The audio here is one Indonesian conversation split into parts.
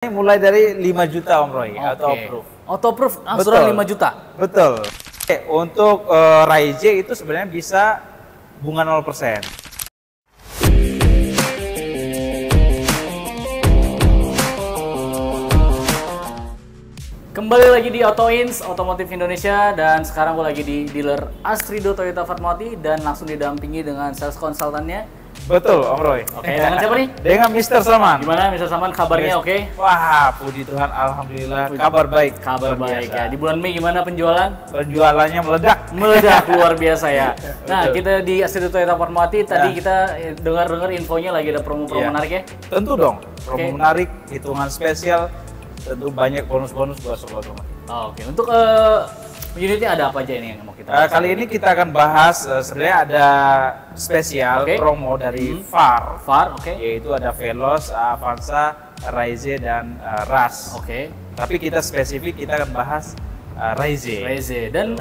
Mulai dari 5 juta Om Roy, auto Oke. approve. Auto approve angsuran 5 juta. Betul. Untuk Raize itu sebenarnya bisa bunga 0%. Kembali lagi di Autoins, Otomotif Indonesia, dan sekarang gue lagi di dealer Astrido Toyota Fatmawati dan langsung didampingi dengan sales konsultannya. Betul Om Roy. Oke, dengan siapa nih? Dengan Mr. Saman. Gimana Mr. Saman, kabarnya oke? Wah, puji Tuhan, alhamdulillah, kabar baik. Kabar Luar baik biasa. ya. Di bulan Mei gimana penjualan? Penjualannya meledak. Meledak luar biasa ya. Nah, Betul. kita di Astrido Toyota Fatmawati tadi Nah. kita dengar-dengar infonya lagi ada promo-promo Iya. menarik ya. Tentu dong, promo Oke. menarik, hitungan spesial, tentu banyak bonus-bonus buat sobat otomotif. Oke, untuk unitnya ada apa aja ini yang mau kita Kali ini kita akan bahas sebenarnya ada spesial Oke. promo dari VAR, VAR, oke. yaitu ada Veloz, Avanza, Raize dan Rush. Oke. Tapi kita spesifik kita akan bahas Raize. Raize. Dan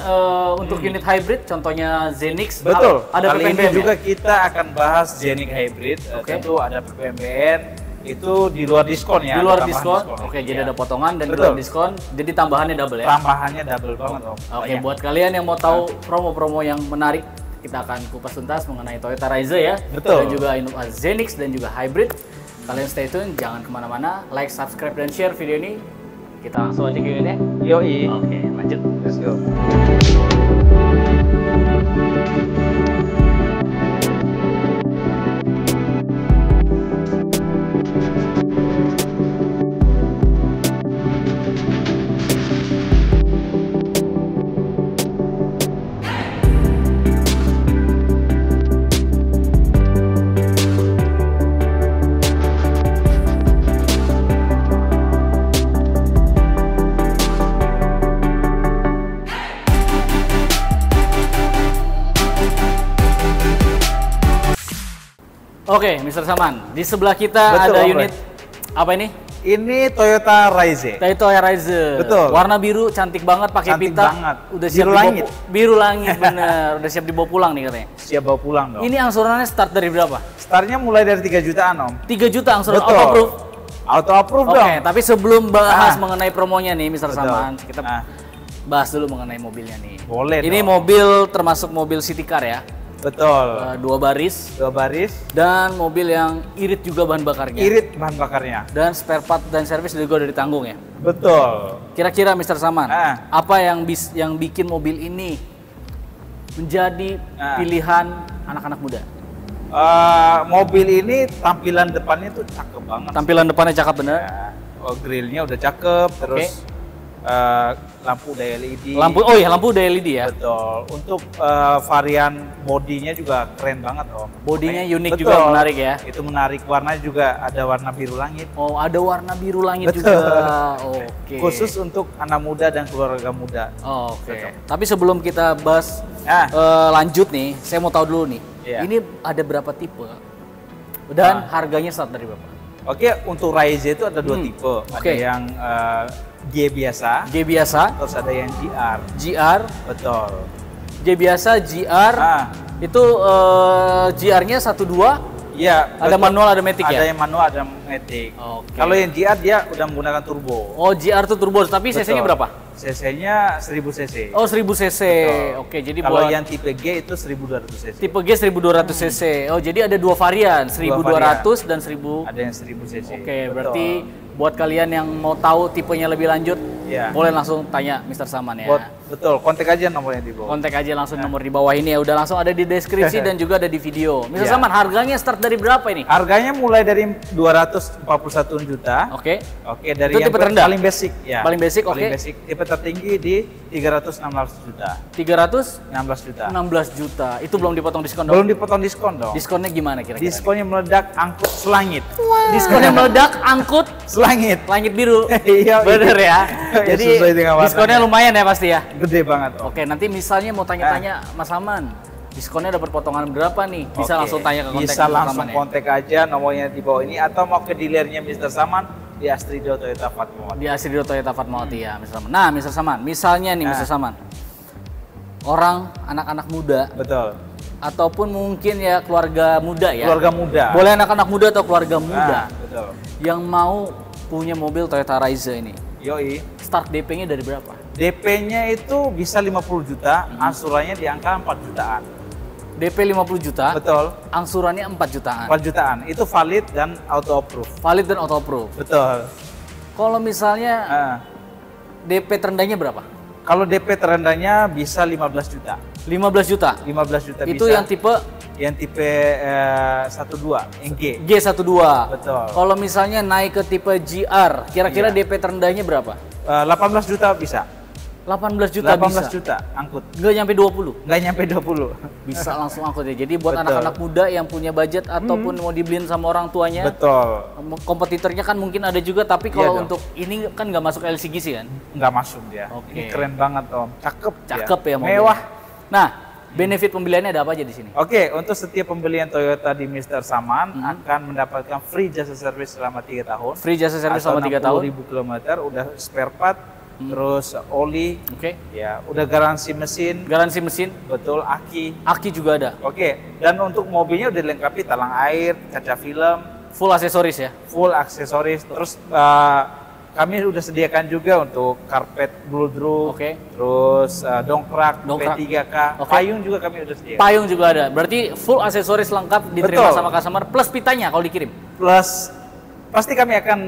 untuk unit hybrid contohnya Zenix Betul. ada Kali ini PPMBM juga ya? kita akan bahas Zenix Hybrid. Oke. Tentu ada PPMBN. Itu di luar diskon ya. Di luar ada tambahan diskon. Oke, jadi Iya. ada potongan dan di Betul. luar diskon. Jadi tambahannya double ya. Tambahannya double banget Om. Oke, Banyak. buat kalian yang mau tahu promo-promo yang menarik, kita akan kupas tuntas mengenai Toyota Raize ya. Betul. Dan juga Innova Zenix dan juga hybrid. Kalian stay tune, jangan kemana-mana. Like, subscribe, dan share video ini. Kita langsung aja ke unitnya. Yoi. Oke, lanjut. Let's go. Oke, Mr. Saman. Di sebelah kita Betul, ada Om unit apa ini? Ini Toyota Raize. Toyota Raize. Betul. Warna biru, cantik banget, pakai Cantik pita. banget. Udah siap Biru dibawa langit. Biru langit bener. Udah siap dibawa pulang nih katanya. Siap bawa pulang dong. Ini angsurannya start dari berapa? Startnya mulai dari 3 jutaan Om. 3 juta angsuran Betul. auto approve. Auto approve Oke, dong. tapi sebelum bahas Ah. mengenai promonya nih, Mr. Betul. Saman, kita Ah. bahas dulu mengenai mobilnya nih. Boleh Ini dong. mobil termasuk mobil city car ya, Betul. 2 baris Dua baris, dan mobil yang irit juga bahan bakarnya. irit bahan bakarnya. Dan spare part dan servis juga udah ditanggung ya. Betul. Kira-kira Mr. Saman, Ah. apa yang bikin mobil ini menjadi Ah. pilihan anak-anak muda? Mobil ini tampilan depannya tuh cakep banget. Tampilan depannya cakep bener. Ya, grillnya udah cakep, terus lampu udah LED. Lampu, oh iya lampu udah LED ya. Betul. Untuk varian bodinya juga keren banget Om. Bodinya Oke. unik Betul. juga, menarik ya. Itu menarik. Warnanya juga ada warna biru langit. Oh, ada warna biru langit Betul. juga. Oke. Khusus untuk anak muda dan keluarga muda. Oh, oke. Betul. Tapi sebelum kita bahas Ah. lanjut nih, saya mau tahu dulu nih. Iya. Ini ada berapa tipe? Dan Ah. harganya start dari berapa? Oke, untuk Raize itu ada 2 tipe. Ada Oke. yang G biasa, G biasa, terus ada yang GR. GR, Betul. G biasa, GR. Ah, Itu GR-nya 1.2, iya. ada betul. manual, ada matic Ada ya? yang manual, ada matic. Oke. Kalau yang GR dia udah menggunakan turbo. Oh, GR itu turbo, tapi cc-nya Betul. berapa? CC-nya 1000 cc. Oh, 1000 cc. Betul. Oke, jadi Kalau buat yang tipe G itu 1200 cc. tipe G 1200 cc. Oh, jadi ada 2 varian, 1200 dan 1000. Ada yang 1000 cc. Oke, Betul. berarti buat kalian yang mau tahu tipenya lebih lanjut, Iya. boleh langsung tanya Mr. Saman ya. Betul, kontak aja nomornya di bawah. Kontak aja langsung nomor di bawah ini ya. Udah langsung ada di deskripsi dan juga ada di video. Mr. Iya. Saman, harganya start dari berapa ini? Harganya mulai dari 241 juta. Oke. Oke, dari Itu yang tipe terendah? paling basic ya. Paling basic, Paling oke. basic. Tipe tertinggi di 316 juta. 316 16 juta. juta. Itu belum dipotong diskon Belum dong? dipotong diskon dong. Diskonnya gimana kira-kira? Diskonnya meledak, angkut selangit. Diskonnya meledak, angkut, Selangit. langit biru. Iya, Bener ya? Ya, Jadi sesuai dengan warnanya. diskonnya lumayan ya pasti ya? Gede banget. Om. Oke, nanti misalnya mau tanya-tanya Mas Saman, diskonnya dapat potongan berapa nih? Bisa Oke, langsung tanya ke kontak Bisa Mr. langsung Saman ya? kontak aja nomornya di bawah ini atau mau ke dealernya Mr. Saman di Astrido Toyota Fatmawati. Di Astrido Toyota Fatmawati ya, Mr. Saman. Nah, Mr. Saman, misalnya nih Nah. Mr. Saman, orang anak-anak muda Betul. ataupun mungkin ya keluarga muda ya. Keluarga muda. Boleh anak-anak muda atau keluarga muda Nah, betul. yang mau punya mobil Toyota Raiza ini. Yoi. Start DP-nya dari berapa? DP-nya itu bisa 50 juta, angsurannya di angka 4 jutaan. DP 50 juta, Betul. angsurannya 4 jutaan. 4 jutaan. Itu valid dan auto approve. Valid dan auto approve. Betul. Kalau misalnya Nah, DP terendahnya berapa? kalau DP terendahnya bisa 15 juta. 15 juta. 15 juta Itu bisa. yang tipe 12, yang G. G12. Betul. Kalau misalnya naik ke tipe GR, kira-kira Iya. DP terendahnya berapa? 18 juta bisa. 18 juta 18 bisa. juta angkut. Nggak nyampe 20. Nggak nyampe 20. Bisa langsung angkut ya. Jadi buat Betul. anak-anak muda yang punya budget ataupun mau dibeliin sama orang tuanya, Betul. kompetitornya kan mungkin ada juga, tapi kalau Iya dong. untuk ini kan nggak masuk LCGC kan? Nggak masuk dia. Oke. Ini keren banget Om. Cakep. Cakep ya mobilnya. Mewah. Nah, benefit pembeliannya ada apa aja di sini? Oke, untuk setiap pembelian Toyota di Mr. Saman akan mendapatkan free jasa service selama 3 tahun. Free jasa service selama 3 tahun. 60.000 kilometer, udah spare part, terus oli, Oke. ya, udah garansi mesin, Garansi mesin, betul, aki. aki juga ada. Oke, dan untuk mobilnya udah dilengkapi talang air, kaca film, Full aksesoris ya. full aksesoris. Terus kami udah sediakan juga untuk karpet bluedruk, Oke. terus dongkrak, Dongkrak. P3K, Oke. payung juga kami udah sediakan. Payung juga ada. Berarti full aksesoris lengkap diterima Betul. sama customer plus pitanya kalau dikirim. Plus pasti kami akan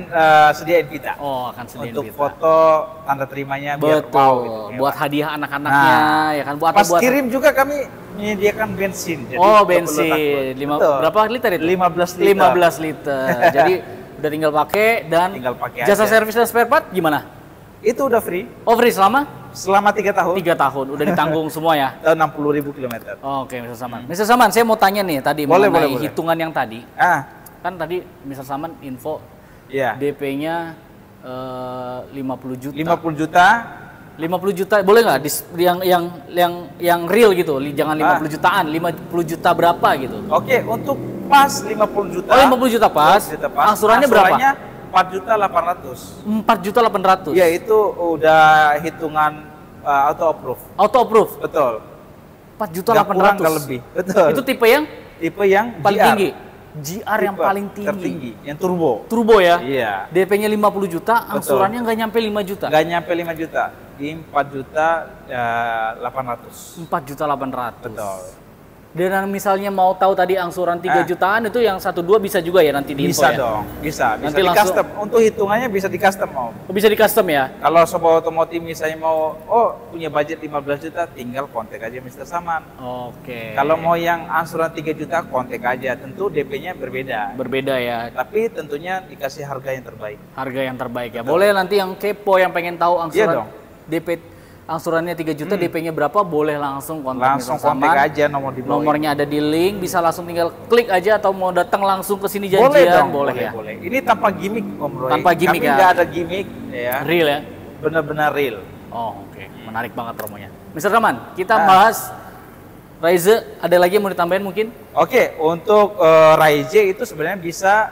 sediain pita Oh, akan sediain untuk pita. foto tanda terimanya biar Betul. wow gitu. Buat hadiah anak-anaknya ya kan buat Pas buat kirim juga kami menyediakan bensin. Jadi Oh, nggak perlu bensin. takut. Betul. Berapa liter itu? 15 liter. 15 liter. Jadi udah tinggal pakai dan Tinggal pakai jasa aja. servis dan spare part gimana? Itu udah free Oh, free selama selama 3 tahun. 3 tahun udah ditanggung semua ya. 60.000 kilometer. Oke, Mr. Saman. Mr. Saman, saya mau tanya nih tadi Boleh, mengenai boleh. hitungan yang tadi. Kan tadi Mr. Saman info Iya. DP-nya 50 juta. 50 juta. 50 juta boleh nggak yang real gitu, jangan 50 jutaan, 50 juta berapa gitu. Oke, untuk pas 50 juta. Oh, 50 juta pas. Angsurannya berapa? 4.800.000. 4.800.000. Ya, itu udah hitungan auto approve. Auto approve. Betul. 4.800.000. Nggak kurang, nggak lebih. Betul. Itu tipe yang Tipe yang paling GR. tinggi. GR yang Tipe paling tinggi. tertinggi, yang turbo. Turbo ya. Iya. DP-nya 50 juta, angsurannya nggak nyampe 5 juta. Nggak nyampe 5 juta, di 4.800.000. 4.800.000. Betul. Dan misalnya mau tahu tadi angsuran 3 jutaan itu yang 1.2 bisa juga ya nanti di info Bisa ya? dong, bisa Nanti di langsung- custom. Untuk hitungannya bisa di custom Om. Bisa di custom ya? Kalau sobat otomotif misalnya mau, punya budget 15 juta, tinggal kontak aja Mr. Saman. Oke. Kalau mau yang angsuran 3 juta, kontak aja. Tentu DP-nya berbeda. Berbeda ya, Tapi tentunya dikasih harga yang terbaik. harga yang terbaik ya. Boleh nanti yang kepo yang pengen tahu Iya angsuran dong. DP angsurannya 3 juta, DP-nya berapa, boleh langsung kontak Langsung Mr. Saman. kontak aja nomor di bawah. Nomornya ada di link, bisa langsung tinggal klik aja atau mau datang langsung ke sini Boleh janjian, dong, boleh ya. boleh. Ini tanpa gimmick Om Roy. Tanpa gimmick Kami ya. nggak ada gimmick ya. Real ya. Benar-benar real. Oh, oke. Menarik banget promonya. Mr. Saman, kita bahas Raiza, ada lagi yang mau ditambahin mungkin? Oke, untuk Raize itu sebenarnya bisa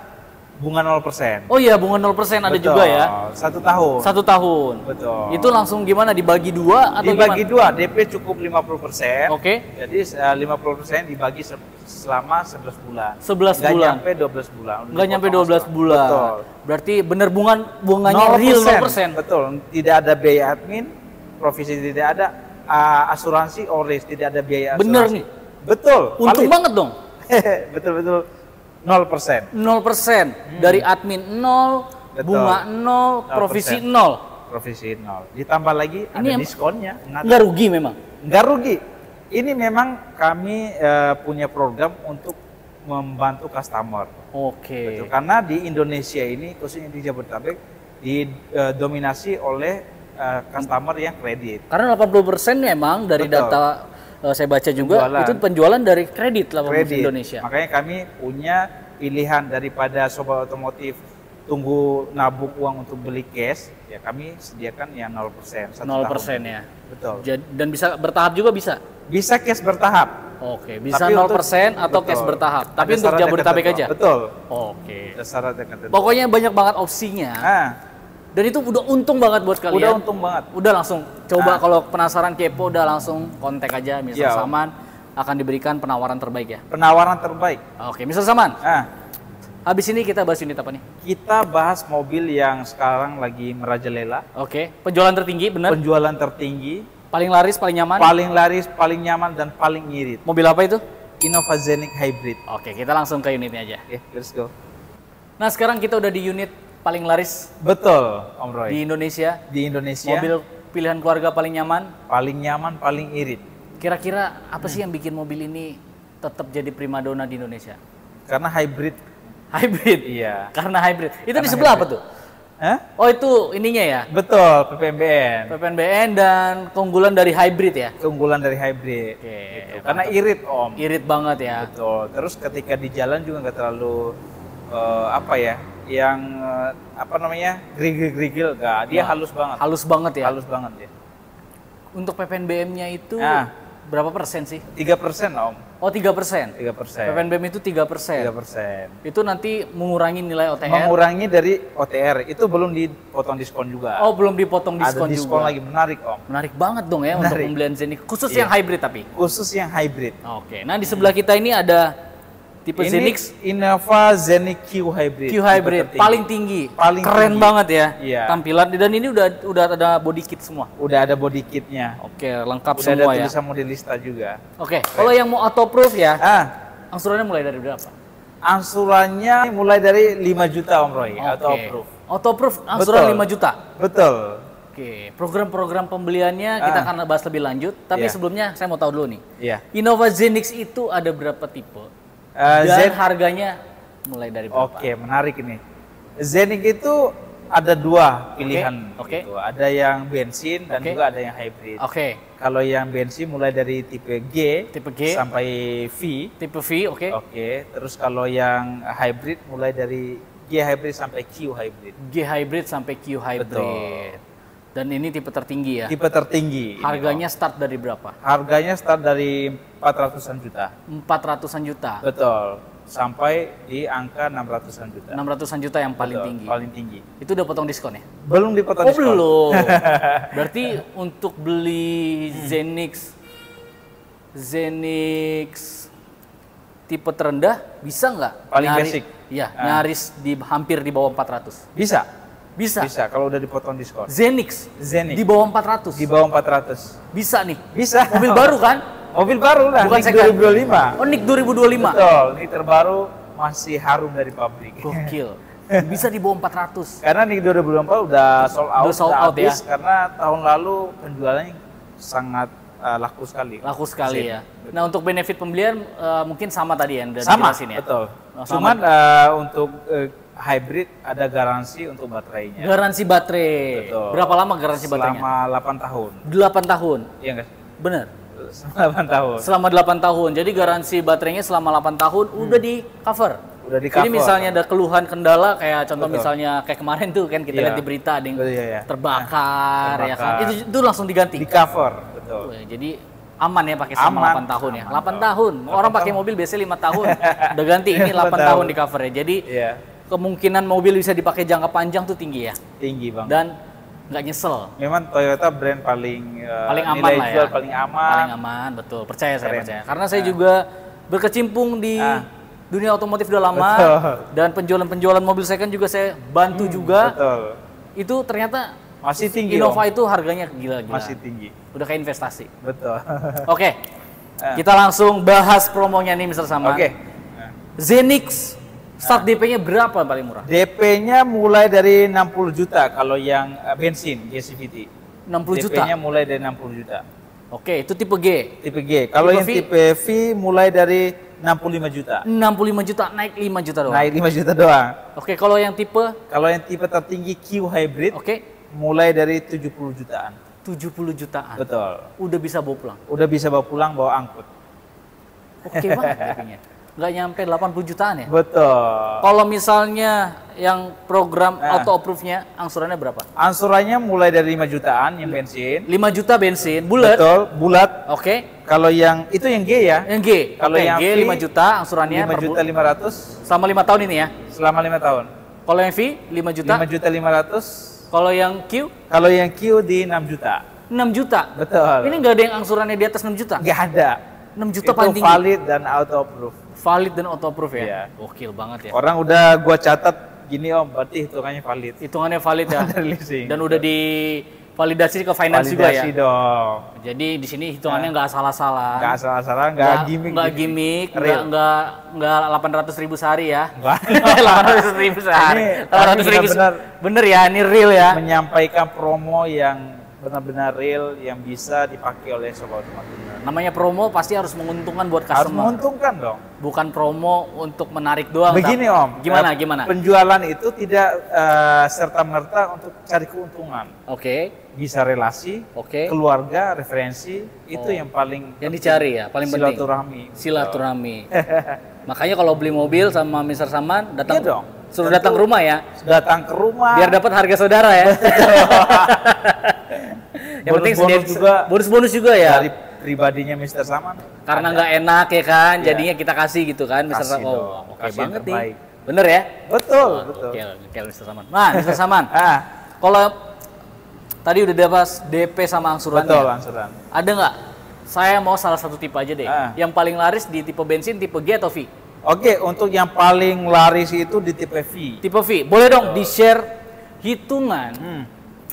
bunga 0%. Oh iya, bunga 0% ada Betul, juga ya. 1 tahun. 1 tahun. Betul. Itu langsung gimana, dibagi 2 atau Dibagi gimana? 2, DP cukup 50%. Oke. Jadi 50% dibagi selama 11 bulan. 11 Nggak bulan. nyampe 12 bulan. Nggak nyampe Dipotong 12 langsung. bulan. Betul. Berarti bener bunganya real 0%. Betul. Tidak ada biaya admin, provisi tidak ada, asuransi ORIS tidak ada biaya asuransi. Bener nih. Betul. Untung valid. banget dong. Betul-betul 0%. 0%. Dari admin 0, Betul. bunga 0, 0%. provisi 0. Provisi 0. Ditambah lagi ada yang- diskonnya. Nggak rugi memang. Nggak rugi. Ini memang kami punya program untuk membantu customer. Oke. Betul. Karena di Indonesia ini, khususnya di Jabodetabek, didominasi oleh customer yang kredit. Karena 80% memang dari Betul. data saya baca juga Penjualan. itu penjualan dari kredit 80% Kredit. Indonesia. Makanya kami punya pilihan daripada sobat otomotif tunggu nabung uang untuk beli cash, ya kami sediakan yang 0%. 0% ya. Betul. Dan bisa bertahap juga bisa. Bisa cash bertahap. Oke, bisa Tapi 0% atau betul. cash bertahap. Ada Tapi untuk syarat yang Jabodetabek ketentu. aja. Betul. Oke. Ada syarat yang ketentu. Pokoknya banyak banget opsinya. Dan itu udah untung banget buat kalian. Udah untung banget. Udah langsung coba kalau penasaran kepo udah langsung kontak aja Mr. Iya, Om. Saman, akan diberikan penawaran terbaik ya. Penawaran terbaik. Oke, Mr. Saman. Habis ini kita bahas unit apa nih? Kita bahas mobil yang sekarang lagi merajalela. Oke, penjualan tertinggi, benar? Penjualan tertinggi, Paling laris, paling nyaman? paling laris, paling nyaman, dan paling ngirit. Mobil apa itu? Innova Zeniq Hybrid. Oke, kita langsung ke unitnya aja. Oke, let's go. Nah, sekarang kita udah di unit paling laris Betul, Om Roy. di Indonesia. Di Indonesia, Mobil pilihan keluarga paling nyaman. nyaman, paling irit. Kira-kira apa sih yang bikin mobil ini tetap jadi primadona di Indonesia? Karena hybrid. Hybrid. Iya. Karena hybrid. Itu Karena di sebelah hybrid. apa tuh? Hah? Oh, itu ininya ya. Betul, PPMBN. PPNBN dan keunggulan dari hybrid ya. Keunggulan dari hybrid. Oke, Gitu. Karena irit, Om. Irit banget ya. Betul. Terus ketika di jalan juga nggak terlalu yang apa namanya, gerigil-gerigil, nggak. Dia Nah, halus banget. Halus banget ya. Halus banget ya. Untuk PPNBM-nya itu Nah. berapa persen sih? 3%, Om. Oh, 3%. 3%. PPNBM itu 3%. 3%. Itu nanti mengurangi nilai OTR. Mengurangi dari OTR. Itu belum dipotong diskon juga. Oh, belum dipotong diskon, Ada diskon juga. lagi, menarik, Om. Menarik banget dong ya untuk Menarik. pembelian Zeniq. Khusus Iya. yang hybrid tapi. Khusus yang hybrid. Oke. Nah, di sebelah kita ini ada tipe Ini Zeniq Innova Zeniq Q Hybrid. Q Hybrid Tipe tertinggi. paling tinggi. Paling Keren tinggi. banget ya. Iya. Tampilan dan ini udah ada body kit semua. Udah ada body kitnya. Oke, lengkap Udah ada semua ya. tulisan modelista juga. Oke, kalau yang mau autoproof ya, Angsurannya angsurannya mulai dari berapa? angsurannya mulai dari 5 juta, Om Roy. Oke. Autoproof. Autoproof angsuran Betul. 5 juta. Betul. Oke, program-program pembeliannya kita akan bahas lebih lanjut. Tapi Iya. sebelumnya saya mau tahu dulu nih. Iya. Innova Zeniq itu ada berapa tipe? Eh, Dan Zen- harganya mulai dari berapa? Oke, menarik ini. Zeniq itu ada 2 pilihan. Oke. Gitu. Ada yang bensin dan Oke. juga ada yang hybrid. Oke, Kalau yang bensin mulai dari tipe G, Tipe G. sampai V. tipe V, oke. Oke. Terus kalau yang hybrid mulai dari G hybrid sampai Q hybrid. G hybrid sampai Q hybrid. Betul. Dan ini tipe tertinggi ya. Tipe tertinggi. ini, Harganya start dari berapa? Om. Harganya start dari 400-an juta. 400-an juta. Betul. Sampai di angka 600-an juta. 600-an juta yang paling Betul, tinggi. Paling tinggi. Itu udah potong diskon ya? Belum dipotong Oh, diskon. belum. Berarti untuk beli Zeniq tipe terendah bisa nggak? Paling basic. Iya, nyaris hampir di bawah 400. Bisa. Bisa. Bisa kalau udah dipotong diskon. Zeniq Zeniq. di bawah 400. Di bawah 400. Bisa nih. Bisa. Mobil baru kan? Mobil baru lah. Bukan Nix second. 2025. Oh, Nick 2025. Betul. Ini terbaru, masih harum dari pabrik. Gokil. Bisa di bawah 400. Karena Nick 2024 udah sold out, Udah sold out habis ya? karena tahun lalu penjualannya sangat laku sekali. Laku sekali Zeniq. ya. Nah, untuk benefit pembelian mungkin sama tadi yang udah Sama, dijelasin ya. betul. Oh, sama. Cuman untuk hybrid ada garansi untuk baterainya. Garansi baterai. Betul. Berapa lama garansi baterainya? Selama 8 tahun. 8 tahun. Iya nggak? Bener. Selama 8 tahun. Selama 8 tahun. Jadi garansi baterainya selama 8 tahun udah di cover. Udah di Jadi cover. misalnya ada keluhan kendala kayak contoh Betul. misalnya kayak kemarin tuh kan kita Iya. lihat di berita ada yang Betul, iya, iya. terbakar, ya kan. Terbakar. Itu langsung diganti. Di cover, betul. Tuh, ya, jadi aman ya pakai selama Aman. 8 tahun ya. Aman, 8 Bang. tahun. 8 Orang pakai tahun. mobil biasanya 5 tahun. Udah ganti ini 8 8 tahun tahun di cover ya. Jadi Iya, kemungkinan mobil bisa dipakai jangka panjang tuh tinggi ya. tinggi Bang. Dan nggak nyesel. Memang Toyota brand paling Paling aman nilai lah ya. jual paling aman. Paling aman, betul. Percaya saya Keren. percaya. Karena saya juga berkecimpung di dunia otomotif udah lama. Betul. Dan penjualan-penjualan mobil second juga saya bantu juga. Betul. Itu ternyata Masih tinggi. Innova Om. itu harganya gila-gila. Masih tinggi. Udah kayak investasi. Betul. Oke. Kita langsung bahas promonya nih Mr. Saman. Oke. Zeniq start DP-nya berapa paling murah? DP-nya mulai dari 60 juta kalau yang bensin GCVT. 60 juta. DP-nya mulai dari 60 juta. Oke, itu tipe G. Tipe G. Kalau Tipe yang V? tipe V mulai dari 65 juta. 65 juta naik 5 juta doang. Naik 5 juta doang. Oke, kalau yang tipe Kalau yang tipe tertinggi Q Hybrid oke mulai dari 70 jutaan. 70 jutaan. Betul. Udah bisa bawa pulang. Udah bisa bawa pulang, bawa angkut. Oke banget DP-nya. Nggak nyampe 80 jutaan ya? Betul. Kalau misalnya yang program Nah. auto approve-nya angsurannya berapa? Angsurannya mulai dari 5 jutaan yang bensin. 5 juta bensin, bulat. Betul, bulat. Oke. Kalau yang itu yang G ya. Yang G. Kalau Oke, yang G V, 5 juta angsurannya 5 juta 500 selama 5 tahun ini ya. selama 5 tahun. Kalau yang V 5 juta. 5 juta 500. Kalau yang Q Kalau yang Q di 6 juta. 6 juta. Betul. Ini nggak ada yang angsurannya di atas 6 juta. Nggak ada. 6 juta Itu paling tinggi. valid dan auto approve. Valid dan auto approve ya? Iya. Gokil banget ya. Orang udah gua catat gini Om, berarti hitungannya valid. Hitungannya valid ya. Dari leasing. Dan udah divalidasi ke finance juga ya. Validasi dong. Jadi di sini hitungannya nggak salah-salah. Nggak salah-salah, nggak gimmick. Nggak gimmick, Real. nggak 800.000 sehari ya. Nggak. 800.000 sehari. Ini 800.000 benar-benar bener ya, ini real ya. menyampaikan promo yang benar-benar real yang bisa dipakai oleh sobat otomotif. Namanya promo pasti harus menguntungkan buat Harus customer. menguntungkan dong. Bukan promo untuk menarik doang. Begini Om, Gimana? penjualan itu tidak serta-merta untuk cari keuntungan. Oke. Bisa relasi, Oke. keluarga, referensi, itu yang paling Yang dicari ya, paling penting. silaturahmi. Silaturahmi. Makanya kalau beli mobil sama Mr. Saman datang Iya dong. suruh datang ke rumah ya. Datang ke rumah. Biar dapat harga saudara ya. Yang penting Bonus-bonus juga bonus-bonus juga ya. dari pribadinya Mr. Saman. Karena ada. nggak enak ya kan, Iya. jadinya kita kasih gitu kan, Mr. Kasih Saman. dong, Oh, oke kasih yang banget nih. terbaik. Bener ya? Betul, Oh, betul. Oke, Mr. Saman. Nah, Mr. Saman. Ah, Kalau tadi udah dapat DP sama angsurannya. betul angsuran. Ada nggak? Saya mau salah satu tipe aja deh. Ah. Yang paling laris di tipe bensin, tipe G atau V? Oke, untuk yang paling laris itu di tipe V. Tipe V. Boleh dong di-share hitungan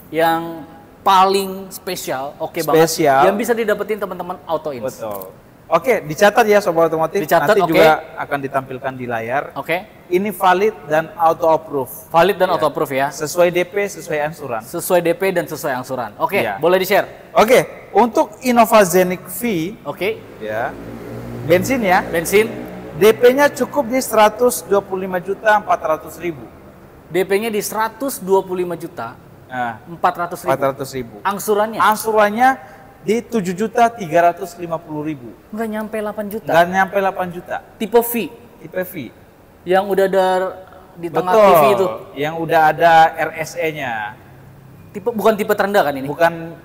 yang paling spesial, oke banget. Spesial. Yang bisa didapetin teman-teman Auto Ins. Betul. Oke, dicatat ya sobat otomotif. Dicatat, nanti oke. juga akan ditampilkan di layar. Oke. Ini valid dan auto approve. Valid dan Iya. auto approve ya. Sesuai DP, sesuai angsuran. Sesuai DP dan sesuai angsuran. Oke, Iya. boleh di-share. Oke, untuk Innova Zenic V Oke. ya. Bensin ya. Bensin DP-nya cukup di 125.400.000. DP-nya di 125 juta Nah, 400.000. 400.000. Angsurannya Angsurannya di 7.350.000. nggak nyampe 8 juta. Nggak nyampe 8 juta. Tipe V Tipe V. yang udah ada di tengah Betul. TV itu. Yang udah ada RSE-nya. Bukan tipe terendah kan ini?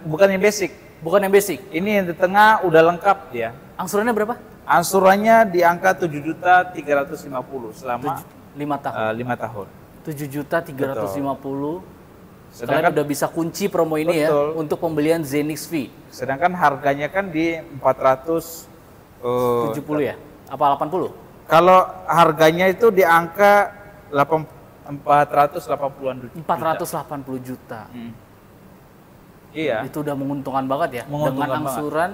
Bukan yang basic. Bukan yang basic. Ini yang di tengah udah lengkap dia. Angsurannya berapa? Angsurannya di angka 7.350 selama 5 tahun. 5 tahun. 7.350. Kalian Sedangkan udah bisa kunci promo ini ya Betul. untuk pembelian Zenix V. sedangkan harganya kan di 70 ya? Apa 80? Kalau harganya itu di angka 480-an juta. 480 juta. Iya, Itu udah menguntungkan banget ya. Menguntungkan Dengan angsuran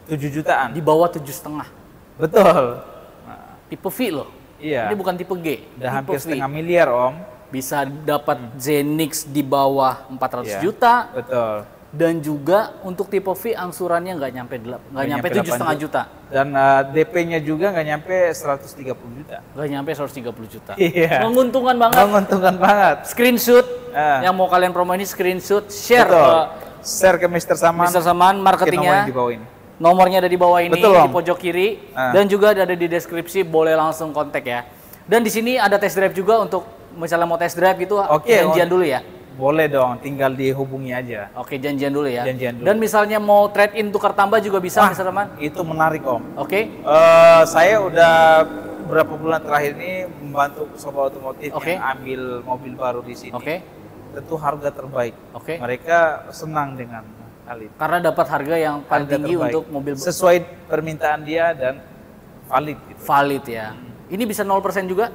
7 jutaan. di bawah 7,5. Betul. Tipe V loh. Iya. Ini bukan tipe G. Udah tipe hampir V. setengah miliar, Om. Bisa dapat Zenix di bawah 400 Iya. juta. Betul. Dan juga untuk tipe V angsurannya nggak nyampe 7,5 juta. Dan DP-nya juga nggak nyampe 130 juta. Nggak nyampe 130 juta. Iya. Menguntungkan banget. Menguntungkan banget. Screenshot Ah. yang mau kalian promo ini screenshot, share Betul. ke Share ke Mr. Saman. Mr. Saman Kita marketingnya. nomor di bawah ini. Nomornya ada di bawah ini, Betul, di Om. pojok kiri, Ah. dan juga ada di deskripsi, boleh langsung kontak ya. Dan di sini ada test drive juga untuk misalnya mau test drive gitu, Oke, janjian dulu ya. Boleh dong, tinggal dihubungi aja. Oke, janjian dulu ya. Janjian dulu. Dan misalnya mau trade in tukar tambah juga bisa, Wah, Mr. Saman. itu menarik, Om. Oke, Saya udah beberapa bulan terakhir ini membantu sobat otomotif Oke. yang ambil mobil baru di sini. oke, Tentu harga terbaik. oke. Mereka senang dengan hal itu. Karena dapat harga yang paling Harga tinggi terbaik. untuk mobil Sesuai permintaan dia dan valid gitu. valid ya. Ini bisa 0% juga?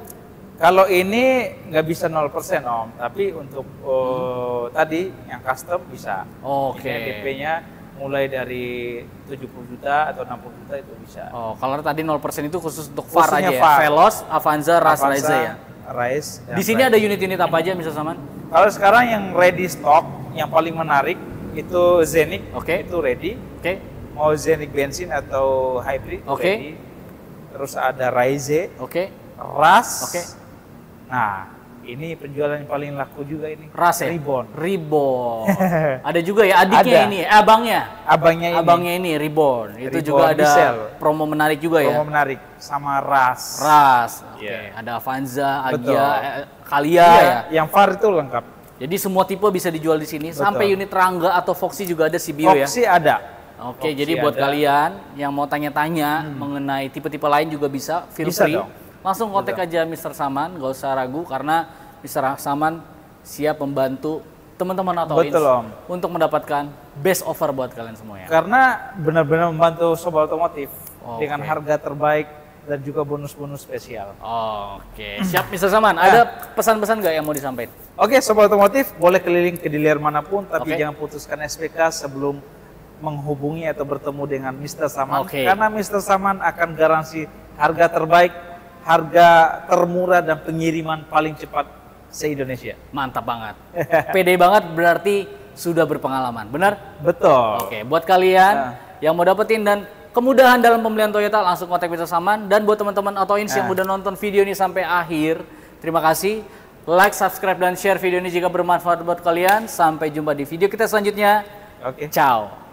Kalau ini nggak bisa 0% Om, tapi untuk tadi yang custom bisa. Oke. Ini DP-nya mulai dari 70 juta atau 60 juta itu bisa. Oh, kalau tadi 0% itu khusus untuk VAR Khususnya aja ya. VAR. Veloz, Avanza, Ras, Avanza, Raiza ya. Rise. dan Di sini Rise. ada unit-unit apa aja, Mr. Saman? Kalau sekarang yang ready stock, yang paling menarik itu Zenic, Oke. itu ready. Oke, Mau Zenic bensin atau hybrid, Oke. ready. Terus ada Rise, oke. Ras. Oke. Nah, ini penjualan yang paling laku juga ini. Ras ya? Ribbon. Ribbon. Ada juga ya adiknya Ada. ini, abangnya. Abangnya ini. Abangnya ini Ribbon. Itu Ribbon juga ada diesel. promo menarik juga ya. Promo menarik sama Ras. Ras. Oke, Iya. ada Avanza, Betul. Agia, Kalia Iya, ya. yang VAR itu lengkap. Jadi semua tipe bisa dijual di sini. Betul. Sampai unit Rangga atau Foxy juga ada CBO ya. Opsi ada. Oke, Opsi jadi buat ada. kalian yang mau tanya-tanya mengenai tipe-tipe lain juga bisa, feel Bisa free. dong. Langsung kontak aja Mr. Saman, gak usah ragu karena Mr. Saman siap membantu teman-teman Auto Ins Betul, Om. untuk mendapatkan best offer buat kalian semua ya. Karena benar-benar membantu sobat otomotif Oke. dengan harga terbaik dan juga bonus-bonus spesial. Oke, siap Mr. Saman. Ada pesan-pesan nggak yang mau disampaikan? Oke, Sobat Otomotif, boleh keliling ke dealer manapun, tapi Oke. jangan putuskan SPK sebelum menghubungi atau bertemu dengan Mr. Saman. Oke. Karena Mr. Saman akan garansi harga terbaik, harga termurah, dan pengiriman paling cepat se-Indonesia. Mantap banget. Pede banget berarti sudah berpengalaman, benar? Betul. Oke, buat kalian yang mau dapetin dan kemudahan dalam pembelian Toyota, langsung kontak Mr. Saman. Dan buat teman-teman Autoins yang udah nonton video ini sampai akhir, terima kasih. Like, subscribe, dan share video ini jika bermanfaat buat kalian. Sampai jumpa di video kita selanjutnya. Oke. Ciao.